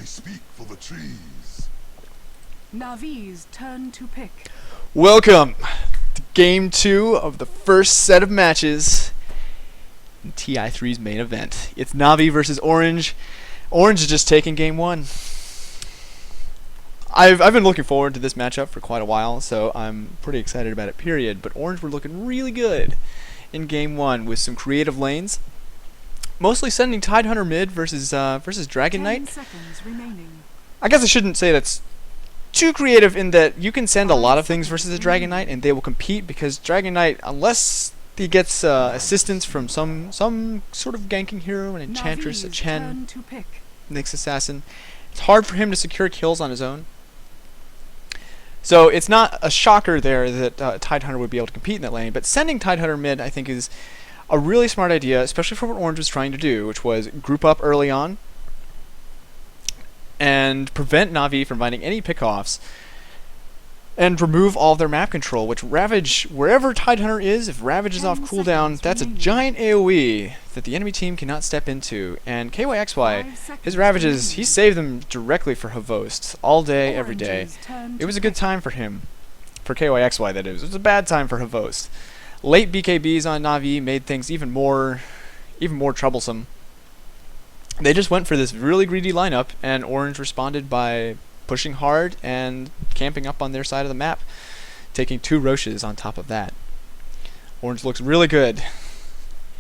I speak for the trees. Navi's turn to pick. Welcome to Game 2 of the first set of matches in TI3's main event. It's Navi versus Orange. Orange is just taking Game 1. I've been looking forward to this matchup for quite a while, so I'm pretty excited about it, period. But Orange were looking really good in Game 1 with some creative lanes. Mostly sending Tidehunter mid versus Dragon Knight. 10 seconds remaining. I guess I shouldn't say that's too creative in that you can send a lot of things versus a Dragon Knight and they will compete, because Dragon Knight, unless he gets assistance from some sort of ganking hero, an Enchantress, a Chen, Nyx Assassin, it's hard for him to secure kills on his own. So it's not a shocker there that Tidehunter would be able to compete in that lane, but sending Tidehunter mid I think is a really smart idea, especially for what Orange was trying to do, which was group up early on and prevent Navi from finding any pickoffs and remove all of their map control, which Ravage, wherever Tidehunter is, if Ravage is off cooldown, that's a giant AoE that the enemy team cannot step into. And KYXY, his Ravages, he saved them directly for Havost all day, every day. It was a good time for him. For KYXY, that is. It was a bad time for Havost. Late BKBs on Navi made things even more troublesome. They just went for this really greedy lineup, and Orange responded by pushing hard and camping up on their side of the map, taking 2 Roches on top of that. Orange looks really good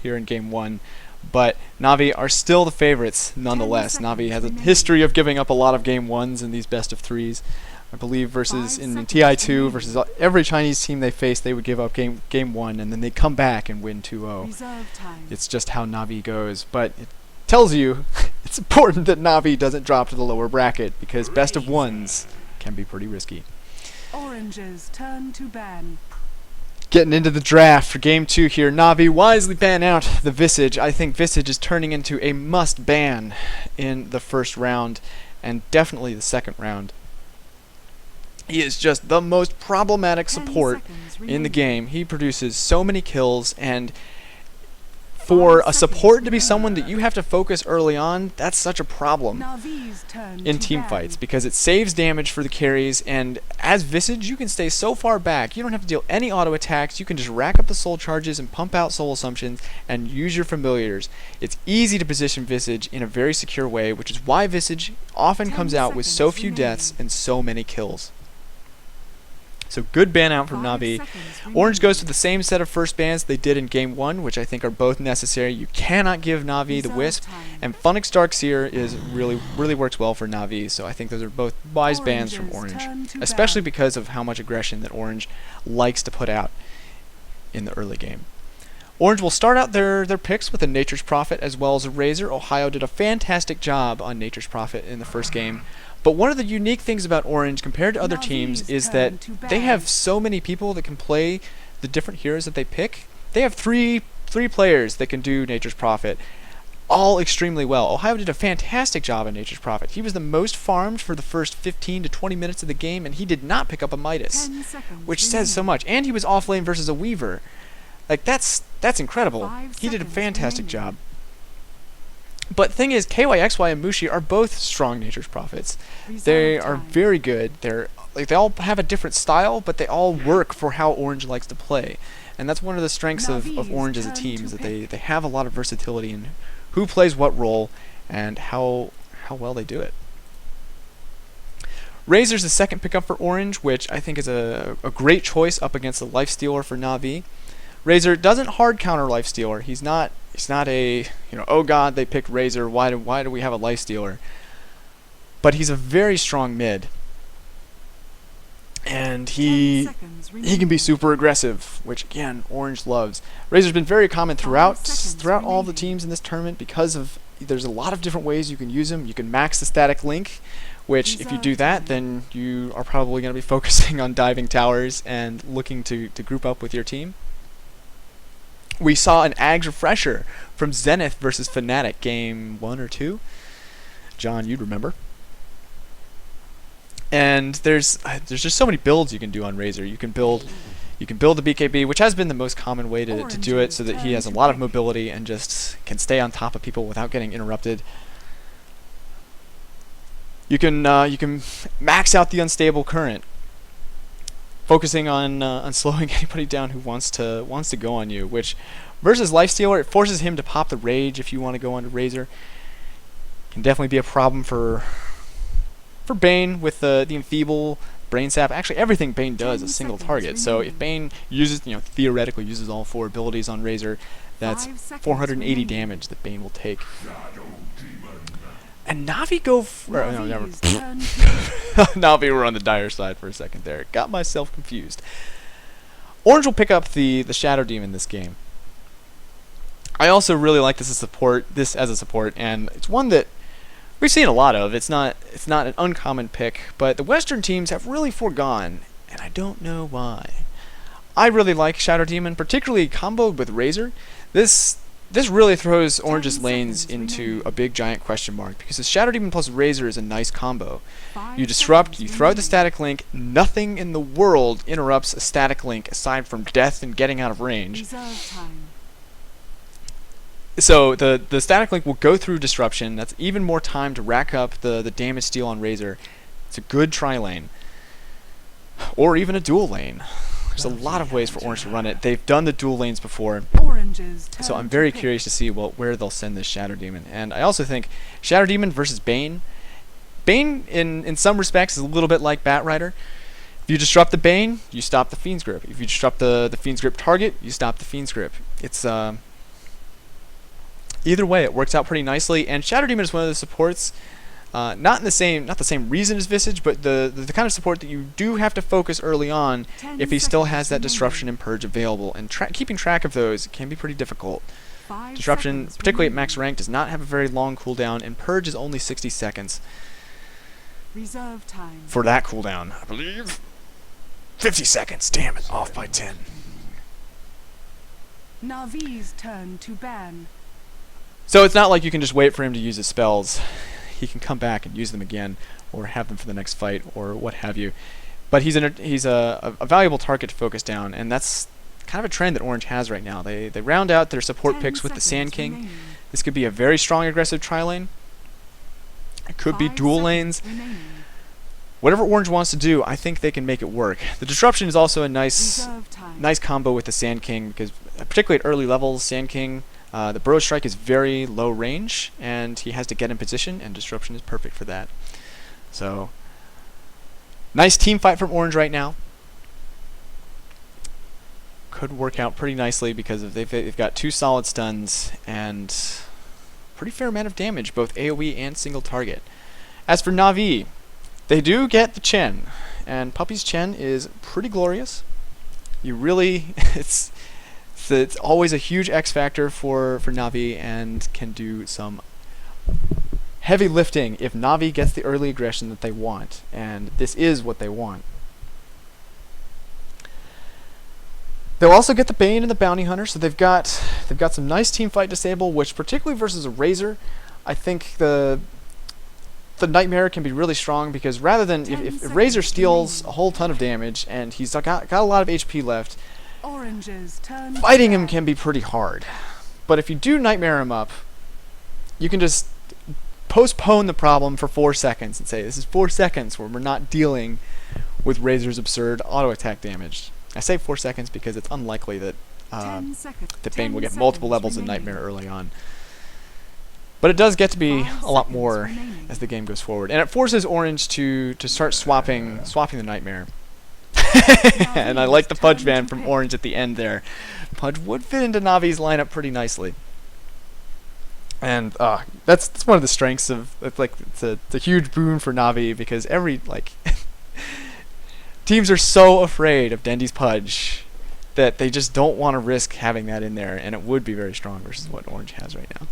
here in Game 1, but Navi are still the favorites nonetheless. Navi has a history of giving up a lot of Game 1s in these best of 3s. I believe versus in TI2 versus every Chinese team they faced, they would give up game 1 and then they come back and win 2-0. It's just how Navi goes, but it tells you it's important that Navi doesn't drop to the lower bracket, because best of 1s can be pretty risky. Orange's turn to ban. Getting into the draft for Game 2 here, Navi wisely ban out the Visage. I think Visage is turning into a must ban in the first round and definitely the second round. He is just the most problematic support in the game. He produces so many kills, and for a support to be someone that you have to focus early on, that's such a problem in team fights, because it saves damage for the carries, and as Visage you can stay so far back, you don't have to deal any auto attacks, you can just rack up the soul charges and pump out soul assumptions and use your familiars. It's easy to position Visage in a very secure way, which is why Visage often comes out with so few deaths and so many kills. So good ban out from Navi. Orange goes to the same set of first bans they did in Game 1, which I think are both necessary. You cannot give Navi the Wisp, and Funix Darkseer is really works well for Navi, so I think those are both wise bans from Orange, especially because of how much aggression that Orange likes to put out in the early game. Orange will start out their picks with a Nature's Prophet as well as a Razor. Ohio did a fantastic job on Nature's Prophet in the first game. But one of the unique things about Orange compared to other teams is that they have so many people that can play the different heroes that they pick. They have three players that can do Nature's Prophet, all extremely well. Ohio did a fantastic job on Nature's Prophet. He was the most farmed for the first 15 to 20 minutes of the game, and he did not pick up a Midas, which says so much. And he was off lane versus a Weaver. Like, that's incredible. He did a fantastic job. But the thing is, KYXY and Mushi are both strong Nature's Prophets. They are very good. They all have a different style, but they all work for how Orange likes to play. And that's one of the strengths of Orange as a team, is that they have a lot of versatility in who plays what role and how well they do it. Razor's the second pickup for Orange, which I think is a great choice up against the Lifestealer for Navi. Razor doesn't hard counter Lifestealer. He's not a, oh god, they picked Razor, why do we have a Lifestealer? But he's a very strong mid. And he can be super aggressive, which again, Orange loves. Razor's been very common throughout all the teams in this tournament, because of there's a lot of different ways you can use him. You can max the static link, which if you do that, then you are probably going to be focusing on diving towers and looking to group up with your team. We saw an Ags refresher from Zenith versus Fnatic, game 1 or 2. John, you'd remember. And there's just so many builds you can do on Razor. You can build the BKB, which has been the most common way to do it, so that he has a lot of mobility and just can stay on top of people without getting interrupted. you can max out the unstable current, focusing on slowing anybody down who wants to go on you. Which versus Lifestealer, it forces him to pop the rage if you want to go onto Razor. Can definitely be a problem for Bane with the enfeeble, Brain Sap. Actually, everything Bane does is a single target. So if Bane uses, theoretically uses all 4 abilities on Razor, that's 480 damage that Bane will take. And Navi go no, never. Navi were on the dire side for a second there. Got myself confused. Orange will pick up the Shadow Demon this game. I also really like this as a support, and it's one that we've seen a lot of. It's not an uncommon pick, but the Western teams have really foregone, and I don't know why. I really like Shadow Demon, particularly comboed with Razor. This really throws Orange's lanes into a big giant question mark, because the Shadow Demon plus Razor is a nice combo. You disrupt, you throw out the static link, nothing in the world interrupts a static link aside from death and getting out of range. So the static link will go through disruption. That's even more time to rack up the damage steal on Razor. It's a good tri-lane. Or even a dual lane. There's a lot of ways for Orange to run it. They've done the dual lanes before. So I'm very curious to see where they'll send this Shadow Demon. And I also think Shadow Demon versus Bane. Bane, in some respects, is a little bit like Batrider. If you disrupt the Bane, you stop the Fiend's Grip. If you disrupt the Fiend's Grip target, you stop the Fiend's Grip. It's either way, it works out pretty nicely. And Shadow Demon is one of the supports, not the same reason as Visage, but the kind of support that you do have to focus early on if he still has that Disruption and Purge available. And keeping track of those can be pretty difficult. Disruption, particularly at max rank, does not have a very long cooldown, and Purge is only 60 seconds. Reserve time. For that cooldown, I believe. 50 seconds, damn it, off by 10. Navi's turn to ban. So it's not like you can just wait for him to use his spells. He can come back and use them again, or have them for the next fight, or what have you. But he's a valuable target to focus down, and that's kind of a trend that Orange has right now. They round out their support picks with the Sand King. Remaining. This could be a very strong aggressive tri-lane. It could be dual lanes. Whatever Orange wants to do, I think they can make it work. The Disruption is also a nice combo with the Sand King, because particularly at early levels, Sand King, the Burrow Strike is very low range, and he has to get in position, and Disruption is perfect for that. So, nice team fight from Orange right now. Could work out pretty nicely because they've got 2 solid stuns and pretty fair amount of damage, both AoE and single target. As for Navi, they do get the Chen, and Puppy's Chen is pretty glorious. You really, it's always a huge X factor for Navi, and can do some heavy lifting if Navi gets the early aggression that they want, and this is what they want. They'll also get the Bane and the Bounty Hunter, so they've got some nice team fight disable, which particularly versus a Razor, I think the Nightmare can be really strong, because rather than if Razor steals a whole ton of damage and he's got a lot of HP left, fighting him can be pretty hard. But if you do Nightmare him up, you can just postpone the problem for 4 seconds and say, this is 4 seconds where we're not dealing with Razor's absurd auto attack damage. I say 4 seconds because it's unlikely that Bane will get multiple levels of Nightmare early on. But it does get to be a lot more as the game goes forward, and it forces Orange to start swapping the Nightmare. And I like the Pudge ban from Orange at the end there. Pudge would fit into Navi's lineup pretty nicely, and that's one of the strengths of it's a huge boon for Navi, because teams are so afraid of Dendy's Pudge that they just don't want to risk having that in there, and it would be very strong versus what Orange has right now.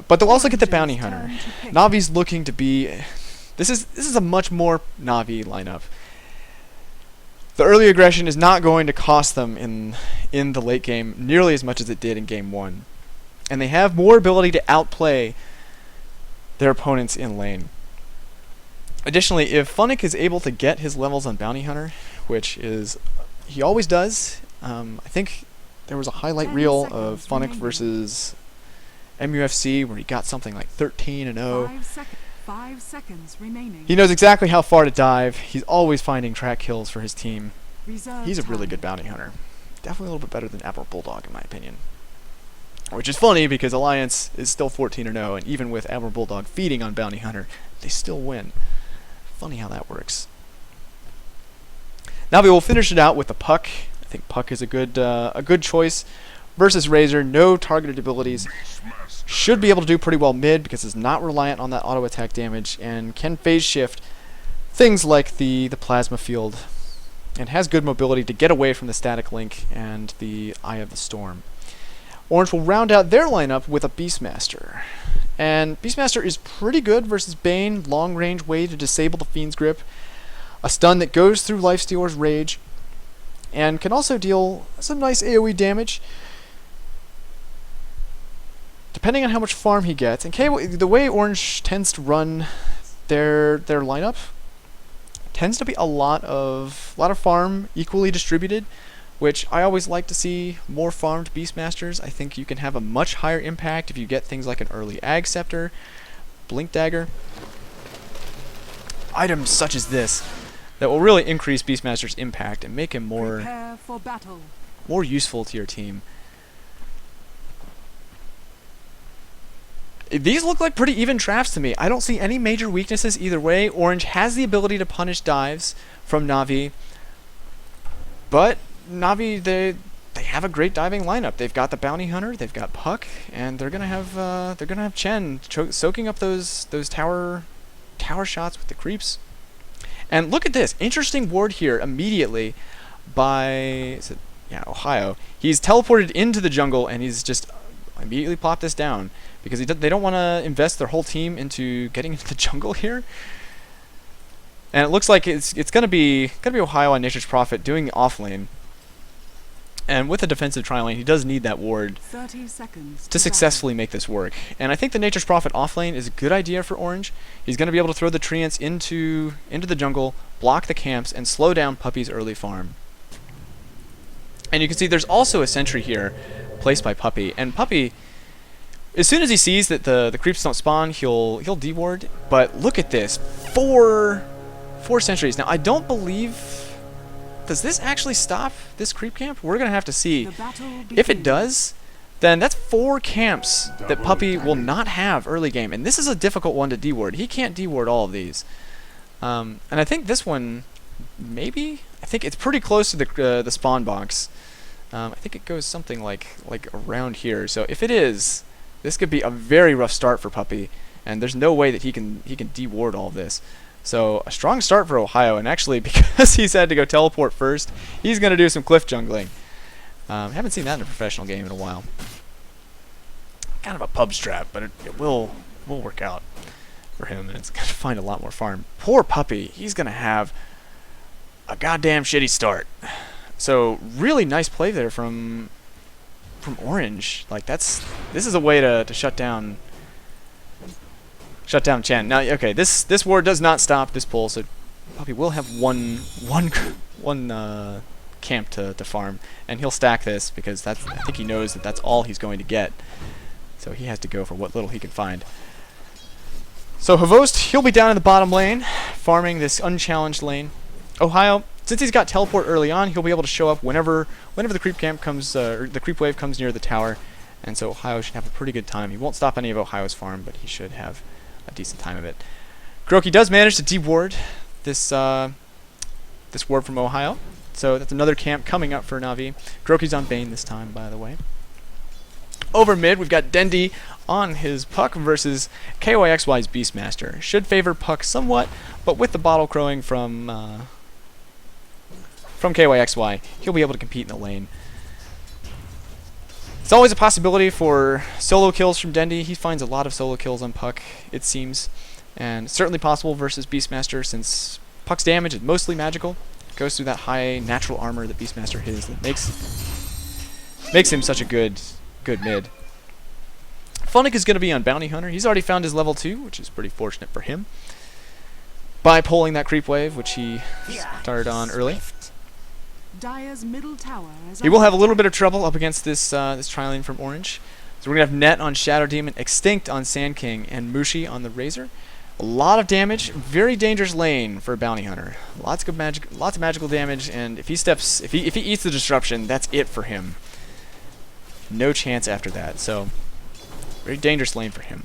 But they'll also get the Bounty Hunter. Navi's looking to be... This is a much more Navi lineup. The early aggression is not going to cost them in the late game nearly as much as it did in Game 1. And they have more ability to outplay their opponents in lane. Additionally, if Funnick is able to get his levels on Bounty Hunter, which he always does, I think there was a highlight reel of Funnick versus MUFC where he got something like 13-0. 5 seconds remaining. He knows exactly how far to dive. He's always finding track kills for his team. Reserve He's a really time. good bounty hunter. Definitely a little bit better than Admiral Bulldog in my opinion. Which is funny because Alliance is still 14-0, and even with Admiral Bulldog feeding on bounty hunter, they still win. Funny how that works. Now we will finish it out with the Puck. I think Puck is a good choice versus Razor. No targeted abilities. Should be able to do pretty well mid because it's not reliant on that auto attack damage and can phase shift things like the plasma field, and has good mobility to get away from the static link and the Eye of the Storm. Orange will round out their lineup with a Beastmaster. And Beastmaster is pretty good versus Bane, long range way to disable the Fiend's Grip, a stun that goes through Lifestealer's Rage, and can also deal some nice AoE damage depending on how much farm he gets. And the way Orange tends to run their lineup tends to be a lot of farm equally distributed, which I always like to see more farmed Beastmasters. I think you can have a much higher impact if you get things like an early Ag Scepter, Blink Dagger, items such as this that will really increase Beastmaster's impact and make him Prepare for battle. more useful to your team. These look like pretty even drafts to me. I don't see any major weaknesses either way. Orange has the ability to punish dives from Navi, but Navi, they have a great diving lineup. They've got the Bounty Hunter, they've got Puck, and they're gonna have Chen soaking up those tower shots with the creeps. And look at this interesting ward here immediately by Ohio. He's teleported into the jungle and he's just immediately plopped this down because they don't want to invest their whole team into getting into the jungle here. And it looks like it's gonna be Ohio on Nature's Prophet doing the off lane. And with a defensive tri lane, he does need that ward 30 seconds to successfully make this work. And I think the Nature's Prophet off lane is a good idea for Orange. He's going to be able to throw the Treants into the jungle, block the camps, and slow down Puppy's early farm. And you can see there's also a sentry here placed by Puppy. And Puppy, as soon as he sees that the creeps don't spawn, he'll deward. But look at this, four sentries. Now I don't believe. Does this actually stop this creep camp? We're going to have to see. If it does, then that's 4 camps that Puppy will not have early game. And this is a difficult one to deward. He can't deward all of these. And I think this one, maybe? I think it's pretty close to the spawn box. I think it goes something like around here. So if it is, this could be a very rough start for Puppy. And there's no way that he can deward all of this. So a strong start for Ohio, and actually because he's had to go teleport first, he's going to do some cliff jungling. Haven't seen that in a professional game in a while. Kind of a pub strat, but it will work out for him, and it's going to find a lot more farm. Poor Puppy, he's going to have a goddamn shitty start. So really nice play there from Orange. Like this is a way to shut down Chen. Now, okay, this ward does not stop this pull, so Puppy will have one camp to farm, and he'll stack this because I think he knows that that's all he's going to get. So he has to go for what little he can find. So Havost, he'll be down in the bottom lane, farming this unchallenged lane. Ohio, since he's got teleport early on, he'll be able to show up whenever the creep camp comes, or the creep wave comes near the tower, and so Ohio should have a pretty good time. He won't stop any of Ohio's farm, but he should have a decent time of it. Groki does manage to deward this ward from Ohio, so that's another camp coming up for Navi. Groki's on Bane this time, by the way. Over mid, we've got Dendi on his Puck versus KYXY's Beastmaster. Should favor Puck somewhat, but with the bottle crowing from KYXY, he'll be able to compete in the lane. It's always a possibility for solo kills from Dendi. He finds a lot of solo kills on Puck, it seems. And certainly possible versus Beastmaster, since Puck's damage is mostly magical. It goes through that high natural armor that Beastmaster has that makes him such a good mid. Funnick is going to be on Bounty Hunter. He's already found his level 2, which is pretty fortunate for him, by pulling that creep wave, which he started on early. Dire's middle tower is he will have a little bit of trouble up against this tri-lane from Orange, So we're going to have Net on Shadow Demon, Extinct on Sand King, and Mushi on the Razor. A lot of damage, very dangerous lane for a Bounty Hunter. Lots of magical damage, and if he eats the disruption, that's it for him. No chance after that, so very dangerous lane for him.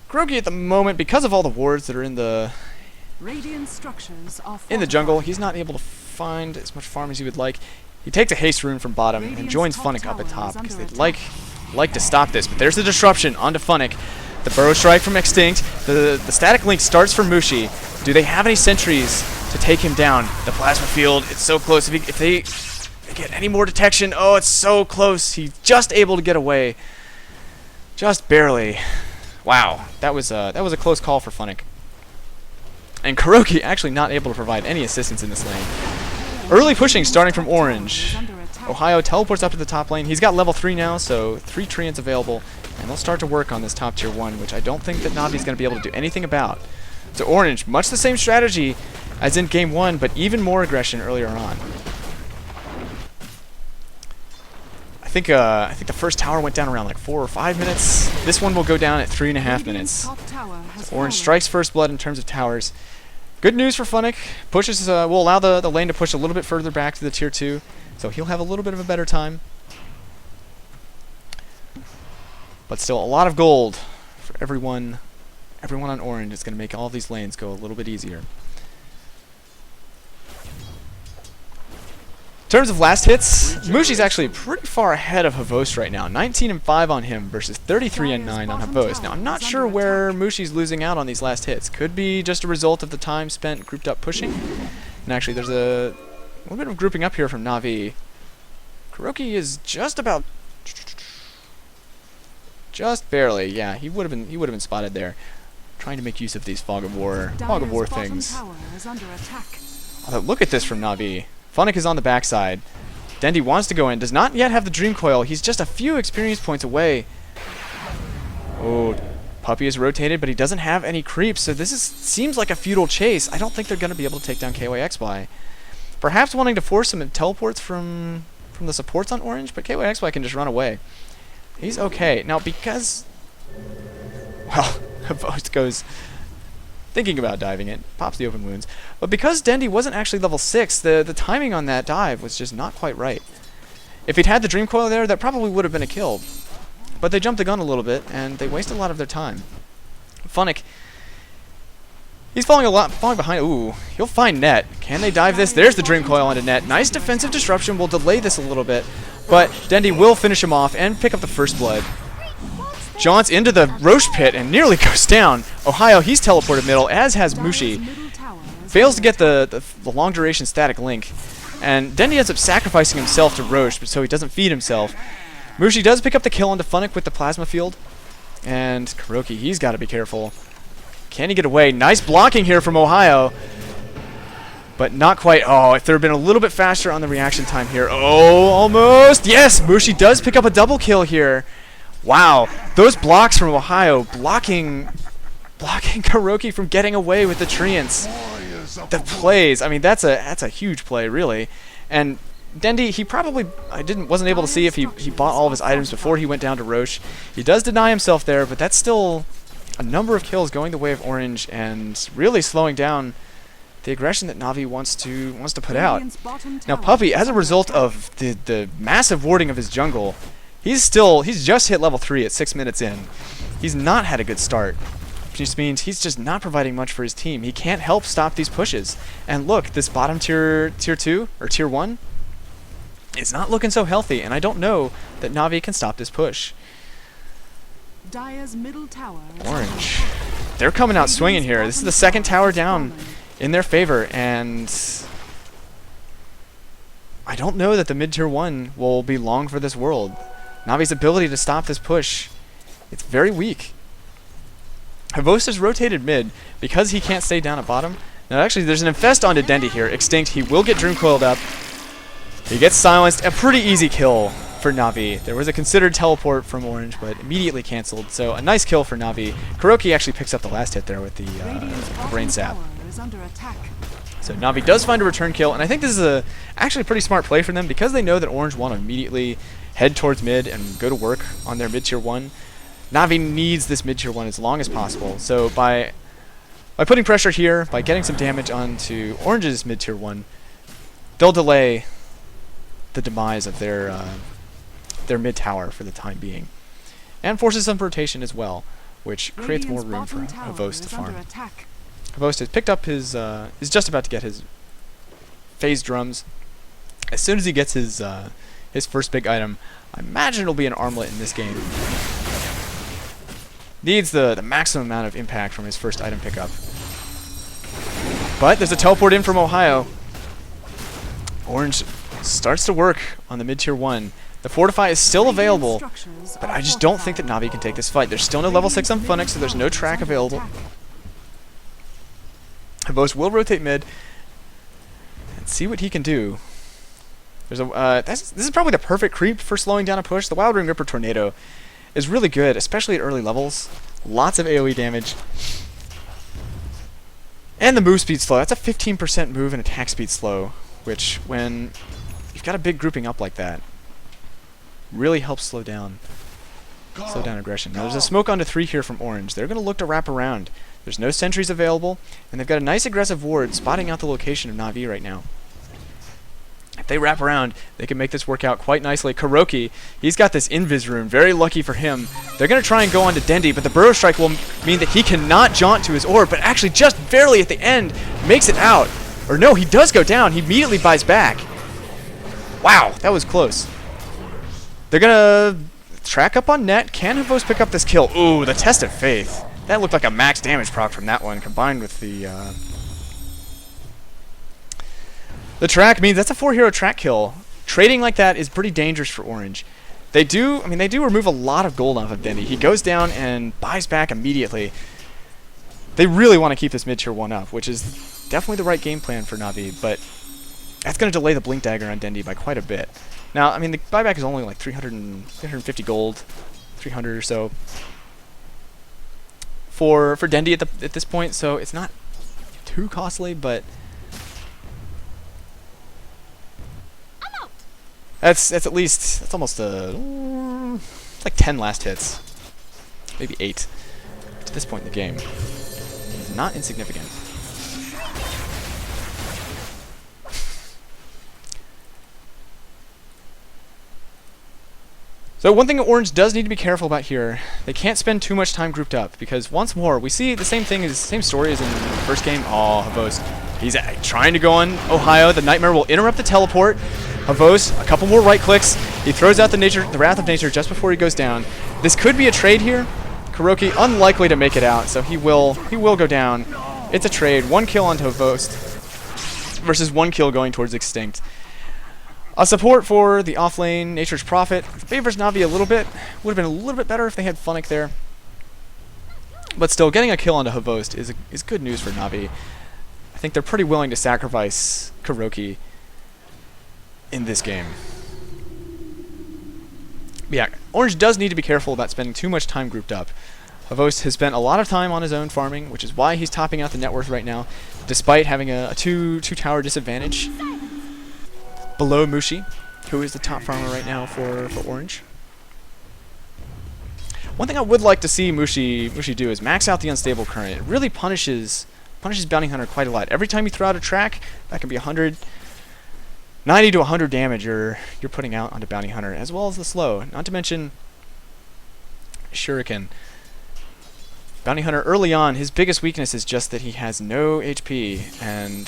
Krogi at the moment, because of all the wards that are in the jungle, he's not able to find as much farm as he would like. He takes a haste rune from bottom and joins Funnick up at top because they'd like to stop this. But there's the disruption onto Funnick. The Burrow Strike from Extinct. The static link starts from Mushi. Do they have any sentries to take him down? The plasma field, it's so close. If they get any more detection, oh, it's so close. He's just able to get away. Just barely. Wow, that was a close call for Funnick. And Kuroki actually not able to provide any assistance in this lane. Early pushing starting from Orange. Ohio teleports up to the top lane. He's got level 3 now, so 3 Treants available. And they'll start to work on this top tier 1, which I don't think that Navi's going to be able to do anything about. So Orange, much the same strategy as in game 1, but even more aggression earlier on. I think the first tower went down around like 4 or 5 minutes. This one will go down at 3.5 minutes. So Orange strikes first blood in terms of towers. Good news for Funnick. Pushes will allow the lane to push a little bit further back to the tier 2, so he'll have a little bit of a better time. But still, a lot of gold for everyone. Everyone on Orange is going to make all of these lanes go a little bit easier. In terms of last hits, Mushi's actually pretty far ahead of Havost right now. 19 and 5 on him versus 33 and 9 on Havost. Now, I'm not sure where Mushi's losing out on these last hits. Could be just a result of the time spent grouped up pushing. And actually, there's a little bit of grouping up here from Navi. Kuroki is just about, just barely. Yeah, he would have been spotted there. Trying to make use of these fog of war things. Although, look at this from Navi. Funnick is on the backside. Dendi wants to go in. Does not yet have the Dream Coil. He's just a few experience points away. Oh, Puppy is rotated, but he doesn't have any creeps, so this seems like a futile chase. I don't think they're going to be able to take down KYXY. Perhaps wanting to force some teleports from the supports on Orange, but KYXY can just run away. He's okay. Now, because... well, Havost goes... thinking about diving it, pops the open wounds. But because Dendi wasn't actually level 6, the timing on that dive was just not quite right. If he'd had the Dream Coil there, that probably would have been a kill. But they jumped the gun a little bit, and they wasted a lot of their time. Funnick, he's falling behind. Ooh, he'll find Net. Can they dive this? There's the Dream Coil onto Net. Nice defensive disruption. Will delay this a little bit, but Dendi will finish him off and pick up the first blood. Jaunts into the Roche pit and nearly goes down. Ohio, he's teleported middle, as has Mushi. Fails to get the long duration static link. And Dendi ends up sacrificing himself to Roche, but so he doesn't feed himself. Mushi does pick up the kill onto Funnick with the plasma field. And Kuroki, he's got to be careful. Can he get away? Nice blocking here from Ohio. But not quite. Oh, if there had been a little bit faster on the reaction time here. Oh, almost. Yes, Mushi does pick up a double kill here. Wow, those blocks from Ohio blocking Kuroki from getting away with the Treants. The plays, I mean, that's a huge play, really. And Dendi, he probably wasn't able to see if he bought all of his items before he went down to Roche. He does deny himself there, but that's still a number of kills going the way of Orange and really slowing down the aggression that Navi wants to put out. Now Puppy, as a result of the massive warding of his jungle, he's just hit level 3 at 6 minutes in. He's not had a good start, which just means he's just not providing much for his team. He can't help stop these pushes. And look, this bottom tier 2 or tier 1 is not looking so healthy, and I don't know that Navi can stop this push. Dire's middle tower. Orange, they're coming out swinging here. This is the second tower down in their favor, and I don't know that the mid tier 1 will be long for this world. Navi's ability to stop this push, it's very weak. Havost is rotated mid because he can't stay down at bottom. Now actually there's an infest onto Dendi here. Extinct, he will get Dream Coiled up. He gets silenced. A pretty easy kill for Navi. There was a considered teleport from Orange, but immediately cancelled. So a nice kill for Navi. Kuroki actually picks up the last hit there with the Brain Sap. So Navi does find a return kill, and I think this is actually a pretty smart play for them because they know that Orange want to immediately head towards mid and go to work on their mid tier 1. Navi needs this mid tier 1 as long as possible. So by putting pressure here, by getting some damage onto Orange's mid tier 1, they'll delay the demise of their mid tower for the time being, and forces some rotation as well, which creates more room for Havost to farm. Havost has picked up his, is just about to get his phase drums. As soon as he gets his first big item, I imagine it'll be an armlet in this game. Needs the maximum amount of impact from his first item pickup. But there's a teleport in from Ohio. Orange starts to work on the mid tier 1. The Fortify is still available, but I just don't think that Navi can take this fight. There's still no level 6 on Funix, so there's no track available. Havost will rotate mid and see what he can do. There's a this is probably the perfect creep for slowing down a push. The Wild Ring Ripper Tornado is really good, especially at early levels. Lots of AoE damage. And the move speed slow. That's a 15% move and attack speed slow, which when you've got a big grouping up like that, really helps slow down aggression. Now there's a smoke onto 3 here from Orange. They're going to look to wrap around. There's no sentries available, and they've got a nice aggressive ward spotting out the location of Navi right now. If they wrap around, they can make this work out quite nicely. Kuroki, he's got this invis rune, very lucky for him. They're going to try and go on to Dendi, but the Burrow Strike will mean that he cannot jaunt to his orb, but actually just barely at the end makes it out. Or no, he does go down. He immediately buys back. Wow, that was close. They're going to track up on net. Can Havost pick up this kill? Ooh, the Test of Faith. That looked like a max damage proc from that one, combined with the track means that's a 4-hero track kill. Trading like that is pretty dangerous for Orange. They do remove a lot of gold off of Dendi. He goes down and buys back immediately. They really want to keep this mid tier 1 up, which is definitely the right game plan for Navi, but that's going to delay the Blink Dagger on Dendi by quite a bit. Now, I mean, the buyback is only like 350 gold, 300 or so for Dendi at this point, so it's not too costly, but that's at least, that's almost like 10 last hits, maybe 8 to this point in the game. It's not insignificant. So one thing that Orange does need to be careful about here, they can't spend too much time grouped up, because once more, we see the same thing, same story as in the first game. Oh, Havost, he's trying to go on Ohio. The Nightmare will interrupt the teleport. Havost, a couple more right clicks. He throws out the Wrath of Nature just before he goes down. This could be a trade here. Kuroki unlikely to make it out, so he will go down. It's a trade. 1 kill onto Havost versus 1 kill going towards Extinct. A support for the offlane Nature's Prophet favors Navi a little bit. Would have been a little bit better if they had Funnick there. But still, getting a kill onto Havost is good news for Navi. I think they're pretty willing to sacrifice Kuroki in this game. But yeah, Orange does need to be careful about spending too much time grouped up. Havost has spent a lot of time on his own farming, which is why he's topping out the net worth right now, despite having a two tower disadvantage below Mushi, who is the top farmer right now for Orange. One thing I would like to see Mushi do is max out the Unstable Current. It really punishes Bounty Hunter quite a lot. Every time you throw out a track, that can be 90 to 100 damage you're putting out onto Bounty Hunter, as well as the slow. Not to mention Shuriken. Bounty Hunter early on, his biggest weakness is just that he has no HP, and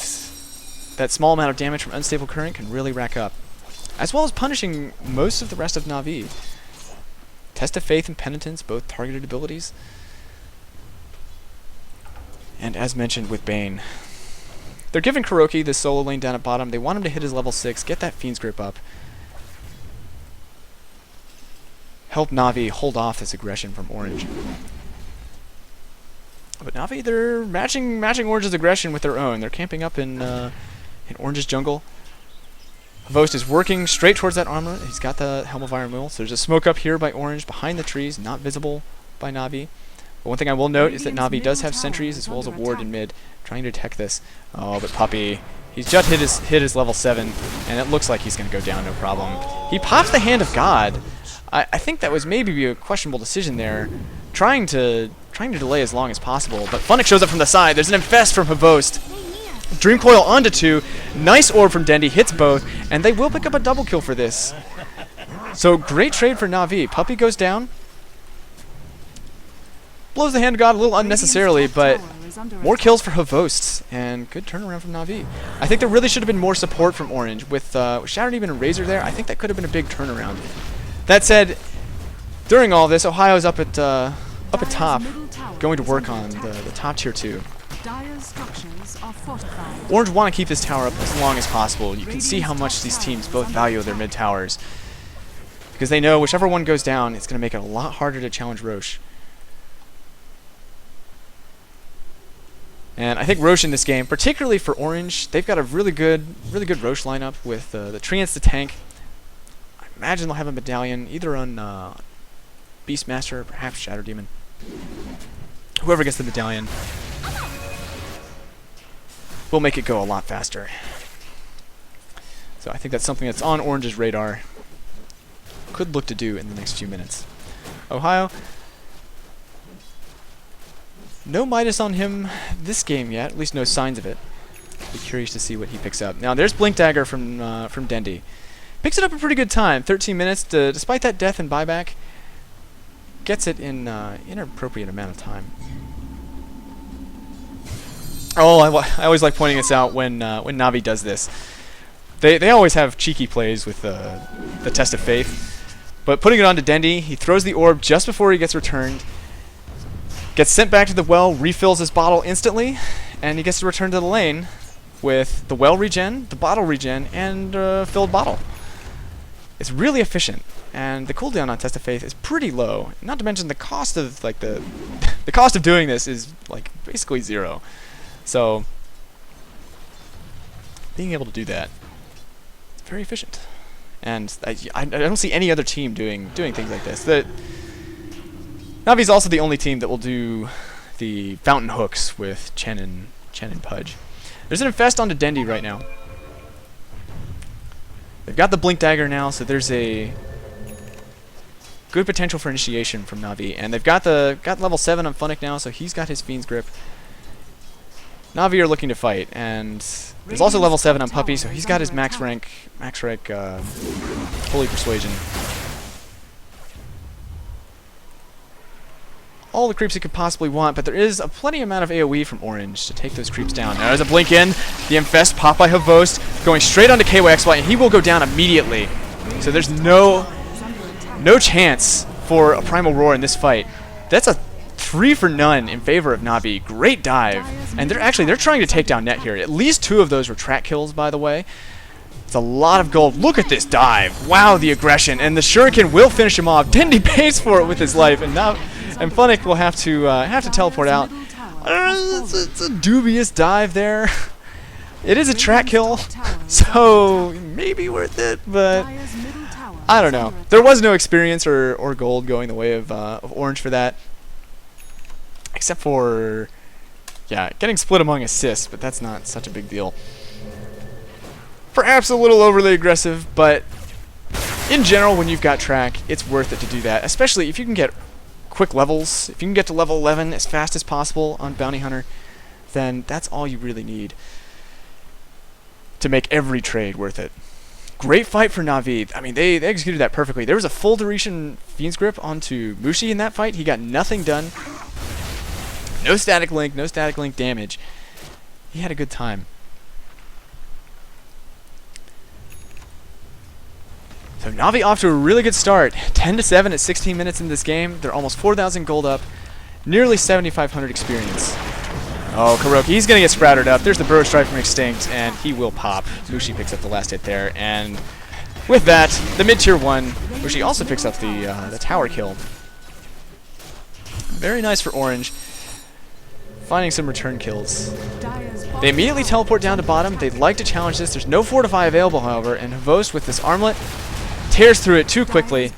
that small amount of damage from Unstable Current can really rack up, as well as punishing most of the rest of Navi. Test of Faith and Penitence, both targeted abilities. And as mentioned with Bane, they're giving Kuroki this solo lane down at bottom. They want him to hit his level 6, get that Fiend's Grip up. Help Navi hold off this aggression from Orange. But Navi, they're matching Orange's aggression with their own. They're camping up in Orange's jungle. Havost is working straight towards that armor. He's got the Helm of Iron Will. So there's a smoke up here by Orange behind the trees, not visible by Navi. But one thing I will note is that Navi does have sentries as well as a ward in mid, trying to detect this. Oh, but Puppey, he's just hit his level 7, and it looks like he's going to go down no problem. He pops the Hand of God. I think that was maybe a questionable decision there, trying to delay as long as possible. But Funnick shows up from the side. There's an Infest from Havost. Dream Coil onto 2. Nice orb from Dendi, hits both, and they will pick up a double kill for this. So great trade for Navi. Puppey goes down. Blows the Hand of God a little unnecessarily, but more kills for Havost, and good turnaround from Navi. I think there really should have been more support from Orange. With Shattered Even and Razor there, I think that could have been a big turnaround. That said, during all this, Ohio's up at top, going to work on the top tier 2. Orange want to keep this tower up as long as possible. You can see how much these teams both value their mid towers, because they know whichever one goes down, it's going to make it a lot harder to challenge Roche. And I think Roche in this game, particularly for Orange, they've got a really good Roche lineup with the Treants, the tank. I imagine they'll have a medallion either on Beastmaster or perhaps Shadow Demon. Whoever gets the medallion will make it go a lot faster. So I think that's something that's on Orange's radar. Could look to do in the next few minutes. Ohio, no Midas on him this game yet, at least no signs of it. Be curious to see what he picks up. Now there's Blink Dagger from Dendi. Picks it up a pretty good time, 13 minutes, despite that death and buyback. Gets it in inappropriate amount of time. Oh, I always like pointing this out when Navi does this. They always have cheeky plays with the Test of Faith. But putting it on to Dendi, he throws the orb just before he gets returned. Gets sent back to the well, refills his bottle instantly, and he gets to return to the lane with the well regen, the bottle regen, and filled bottle. It's really efficient, and the cooldown on Test of Faith is pretty low. Not to mention the cost of the cost of doing this is like basically 0. So being able to do that, it's very efficient, and I don't see any other team doing things like this. Navi's also the only team that will do the fountain hooks with Chen and Pudge. There's an Infest onto Dendi right now. They've got the Blink Dagger now, so there's a good potential for initiation from Navi. And they've got level 7 on Funnick now, so he's got his Fiend's Grip. Navi are looking to fight, and there's also level 7 on Puppey, so he's got his max rank Holy Persuasion. All the creeps he could possibly want, but there is a plenty amount of AoE from Orange to take those creeps down. Now there's a blink in, the Infest popped by Havost, going straight onto KYXY, and he will go down immediately. So there's no chance for a Primal Roar in this fight. That's a 3 for none in favor of Navi. Great dive, and they're trying to take down Net here. At least 2 of those were track kills, by the way. It's a lot of gold. Look at this dive. Wow, the aggression, and the Shuriken will finish him off. Dendi pays for it with his life, and now. And Funnick will have to teleport out. It's a dubious dive there. It is a track kill, so maybe worth it, but I don't know. There was no experience or gold going the way of Orange for that, except for getting split among assists, but that's not such a big deal. Perhaps a little overly aggressive, but in general, when you've got track, it's worth it to do that, especially if you can get quick levels. If you can get to level 11 as fast as possible on Bounty Hunter, then that's all you really need to make every trade worth it. Great fight for Navi. I mean, they executed that perfectly. There was a full duration Fiend's Grip onto Mushi in that fight. He got nothing done. No static link damage. He had a good time. So Navi off to a really good start. 10-7 at 16 minutes in this game. They're almost 4,000 gold up. Nearly 7,500 experience. Oh, Kuroki, he's going to get sprouted up. There's the Burrow Strike from Extinct, and he will pop. Mushi picks up the last hit there. And with that, the mid-tier 1, Mushi also picks up the tower kill. Very nice for Orange. Finding some return kills. They immediately teleport down to bottom. They'd like to challenge this. There's no Fortify available, however, and Havost with this armlet tears through it too quickly.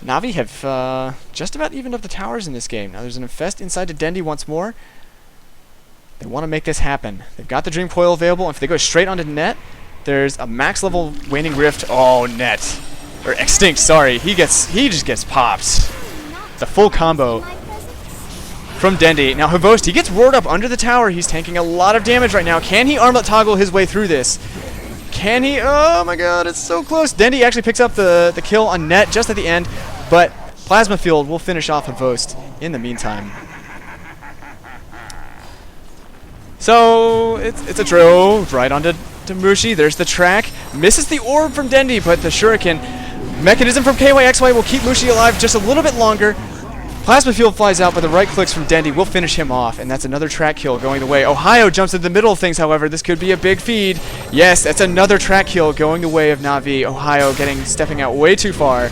Navi have just about evened up the towers in this game. Now there's an infest inside to Dendi once more. They want to make this happen. They've got the Dream Coil available, and if they go straight onto net, there's a max level Waning Rift. Oh, net. Or Extinct, sorry. He just gets popped. The full combo from Dendi. Now Havost, he gets roared up under the tower. He's tanking a lot of damage right now. Can he armlet toggle his way through this? Can he? Oh my god, it's so close. Dendi actually picks up the kill on net just at the end, but Plasma Field will finish off Havost in the meantime. So it's a drove right onto Mushi. There's the track. Misses the orb from Dendi, but the Shuriken mechanism from KYXY will keep Mushi alive just a little bit longer. Plasma Field flies out, but the right clicks from Dendi will finish him off, and that's another track kill going the way. Ohio jumps in the middle of things, however. This could be a big feed. Yes, that's another track kill going the way of Navi. Ohio stepping out way too far,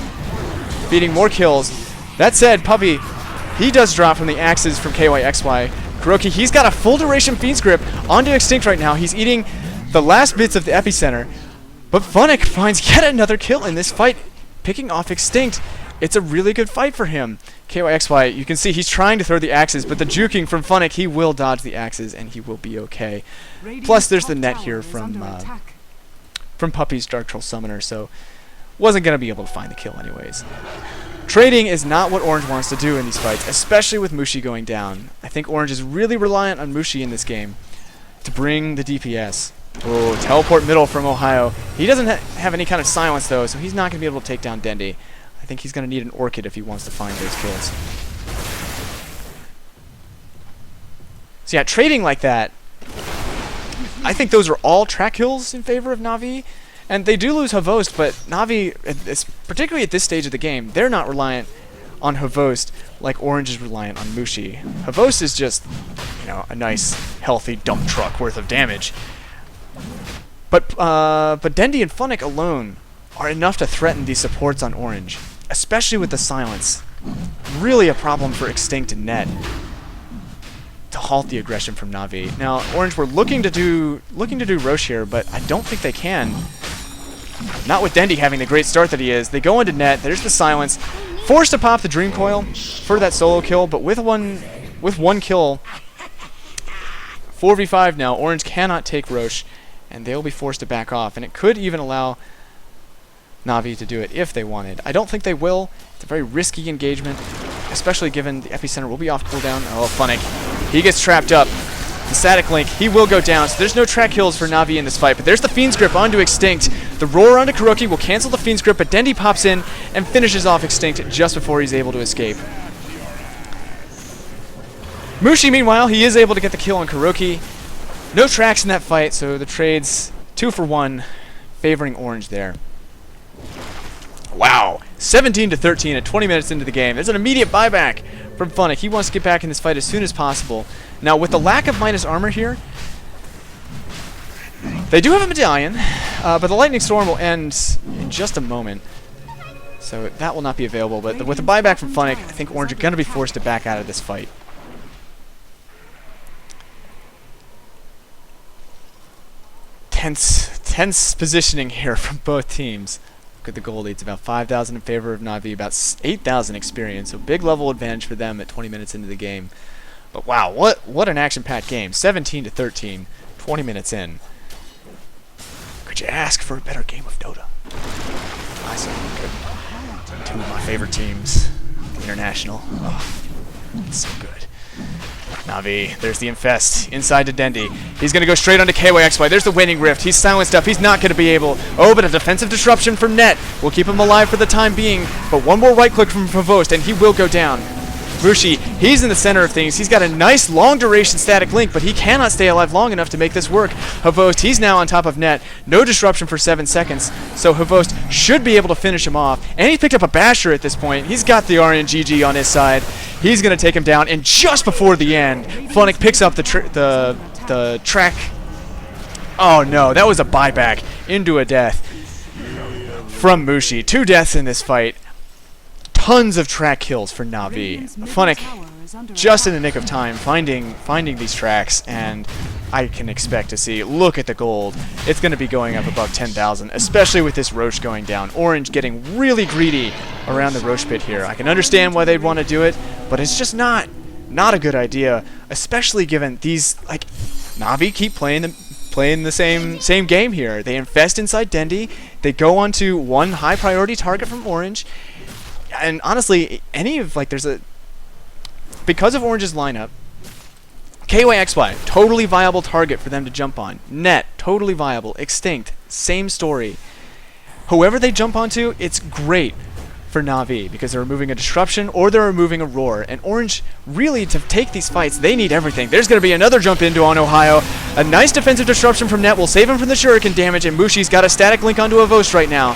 feeding more kills. That said, Puppy, he does drop from the axes from KYXY. Kuroki, he's got a full duration Fiend's Grip onto Extinct right now. He's eating the last bits of the epicenter, but Funnick finds yet another kill in this fight, picking off Extinct. It's a really good fight for him. KYXY, you can see he's trying to throw the axes, but the juking from Funnick, he will dodge the axes and he will be okay. Plus, there's the net here from Puppy's Dark Troll Summoner, so wasn't going to be able to find the kill anyways. Trading is not what Orange wants to do in these fights, especially with Mushi going down. I think Orange is really reliant on Mushi in this game to bring the DPS. Oh, teleport middle from Ohio. He doesn't have any kind of silence though, so he's not going to be able to take down Dendi. I think he's going to need an Orchid if he wants to find those kills. So yeah, trading like that, I think those are all track kills in favor of Navi. And they do lose Havost, but Navi, particularly at this stage of the game, they're not reliant on Havost like Orange is reliant on Mushi. Havost is just, a nice, healthy dump truck worth of damage. But Dendi and Funnick alone are enough to threaten these supports on Orange, especially with the silence. Really a problem for Extinct and Net to halt the aggression from Navi. Now, Orange were looking to do Roche here, but I don't think they can. Not with Dendi having the great start that he is. They go into net. There's the silence. Forced to pop the Dream Coil for that solo kill, but with one kill, 4v5 now, Orange cannot take Roche, and they'll be forced to back off. And it could even allow Navi to do it if they wanted. I don't think they will. It's a very risky engagement, especially given the epicenter will be off cooldown. Oh, Funnick. He gets trapped up. The static link, he will go down, so there's no track kills for Navi in this fight, but there's the Fiend's Grip onto Extinct. The roar onto Kuroki will cancel the Fiend's Grip, but Dendi pops in and finishes off Extinct just before he's able to escape. Mushi, meanwhile, he is able to get the kill on Kuroki. No tracks in that fight, so the trade's 2 for 1, favoring Orange there. Wow, 17-13 at 20 minutes into the game. There's an immediate buyback from Funnick. He wants to get back in this fight as soon as possible. Now, with the lack of minus armor here, they do have a medallion, but the Lightning Storm will end in just a moment. So that will not be available, but with the buyback from Funnick, I think Orange are going to be forced to back out of this fight. Tense positioning here from both teams. Look at the goal leads, about 5,000 in favor of Navi, about 8,000 experience, so big level advantage for them at 20 minutes into the game. But wow, what an action-packed game. 17-13, 20 minutes in. Could you ask for a better game of Dota? I certainly could. 2 of my favorite teams, the International. Oh, it's so good. Navi, there's the Infest, inside to Dendi. He's going to go straight onto KYXY. There's the Waning Rift. He's silenced up. He's not going to be able. Oh, but a defensive disruption from Net will keep him alive for the time being. But one more right click from Provost, and he will go down. Mushi, he's in the center of things. He's got a nice long duration static link, but he cannot stay alive long enough to make this work. Havost, he's now on top of Net. No disruption for 7 seconds, so Havost should be able to finish him off. And he picked up a Basher at this point. He's got the RNGG on his side. He's going to take him down, and just before the end, Funnick picks up the track. Oh no, that was a buyback into a death from Mushi. 2 deaths in this fight. Tons of track kills for Navi. Funnick is under just in attack. the nick of time finding these tracks, and I can expect to see, look at the gold. It's going to be going up above 10,000, especially with this Roche going down. Orange getting really greedy around the Roche pit here. I can understand why they'd want to do it, but it's just not a good idea, especially given these, like, Navi keep playing the same game here. They infest inside Dendi. They go onto one high priority target from Orange. And honestly, because of Orange's lineup, KYXY, totally viable target for them to jump on. Net, totally viable. Extinct, same story. Whoever they jump onto, it's great for Navi because they're removing a disruption or they're removing a roar. And Orange, really, to take these fights, they need everything. There's going to be another jump into on Ohio. A nice defensive disruption from Net will save him from the shuriken damage, and Mushi's got a static link onto a Vost right now.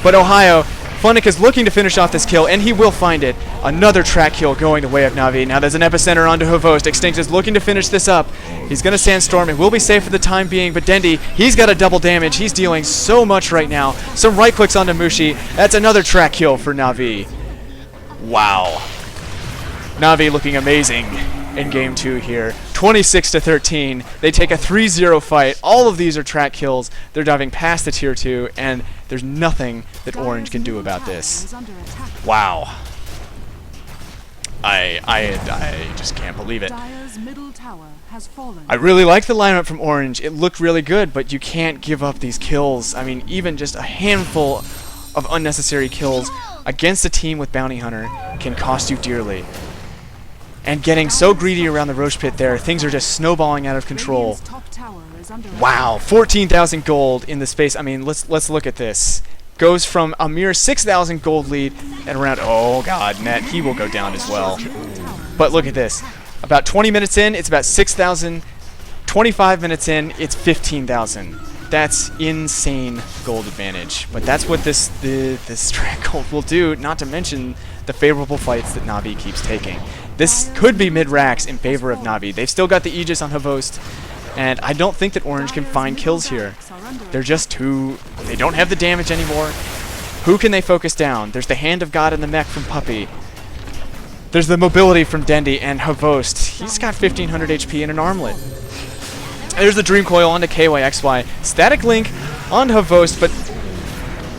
But Ohio, Funnick is looking to finish off this kill, and he will find it. Another track kill going the way of Navi. Now there's an epicenter onto Havost. Extinct is looking to finish this up. He's going to Sandstorm. It will be safe for the time being, but Dendi, he's got a double damage. He's dealing so much right now. Some right clicks onto Mushi. That's another track kill for Navi. Wow. Navi looking amazing in game 2 here. 26-13. They take a 3-0 fight. All of these are track kills. They're diving past the tier 2, and there's nothing that Orange can do about this. Wow. I just can't believe it. Dire's middle tower has fallen. I really like the lineup from Orange. It looked really good, but you can't give up these kills. I mean, even just a handful of unnecessary kills against a team with Bounty Hunter can cost you dearly. And getting so greedy around the Roche pit there, things are just snowballing out of control. Radiant's top tower is under Wow, 14,000 gold in the space. I mean, let's look at this. Goes from a mere 6,000 gold lead at around, oh god, Net, he will go down as well. But look at this. About 20 minutes in, it's about 6,000. 25 minutes in, it's 15,000. That's insane gold advantage. But that's what this track gold will do, not to mention the favorable fights that Navi keeps taking. This could be mid-racks in favor of Navi. They've still got the Aegis on Havost, and I don't think that Orange can find kills here. They're just they don't have the damage anymore. Who can they focus down? There's the Hand of God in the mech from Puppey. There's the mobility from Dendi and Havost. He's got 1,500 HP and an armlet. There's the Dream Coil onto KYXY. Static Link on Havost, but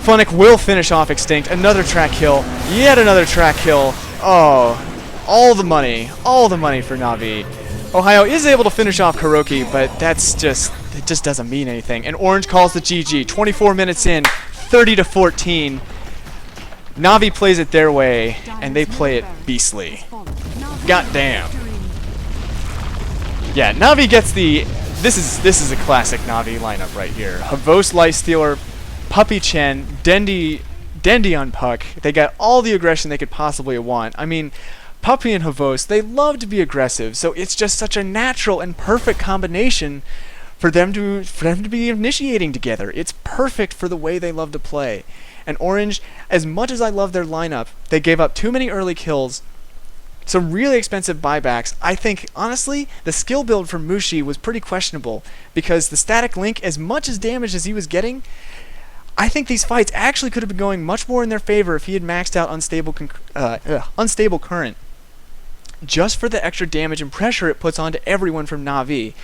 Funnick will finish off Extinct. Another track kill. Yet another track kill. Oh, all the money for Navi. Ohio is able to finish off Kuroki, but it just doesn't mean anything. And Orange calls the GG. 24 minutes in, 30-14. Navi plays it their way, and they play it beastly. Goddamn. Yeah, Navi gets the... This is a classic Navi lineup right here. Havost Lifestealer, Puppey Chen, Dendi on Puck. They got all the aggression they could possibly want. I mean, Puppey and Havost, they love to be aggressive, so it's just such a natural and perfect combination for them to be initiating together. It's perfect for the way they love to play. And Orange, as much as I love their lineup, they gave up too many early kills, some really expensive buybacks. I think, honestly, the skill build for Mushi was pretty questionable, because the static link, as much as damage as he was getting, I think these fights actually could have been going much more in their favor if he had maxed out unstable current. Just for the extra damage and pressure it puts onto everyone from Navi.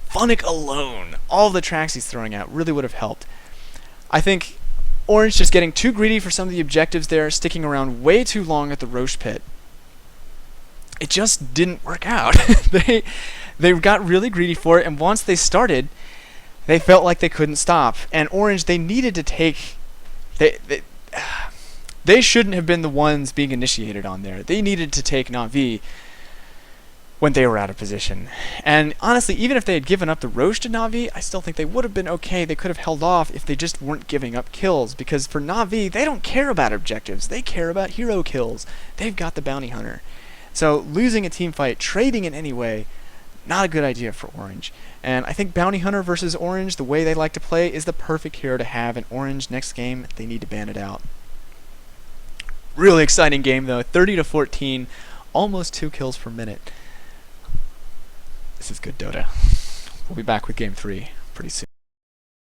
Funnick alone, all the tracks he's throwing out, really would have helped. I think Orange just getting too greedy for some of the objectives there, sticking around way too long at the Roche pit. It just didn't work out. They got really greedy for it, and once they started, they felt like they couldn't stop. And Orange, they needed to take... They shouldn't have been the ones being initiated on there. They needed to take Navi when they were out of position. And honestly, even if they had given up the Roche to Navi, I still think they would have been okay. They could have held off if they just weren't giving up kills. Because for Navi, they don't care about objectives. They care about hero kills. They've got the Bounty Hunter. So losing a team fight, trading in any way, not a good idea for Orange. And I think Bounty Hunter versus Orange, the way they like to play, is the perfect hero to have. And Orange, next game, they need to ban it out. Really exciting game, though. 30-14, almost 2 kills per minute. This is good Dota. We'll be back with game 3 pretty soon.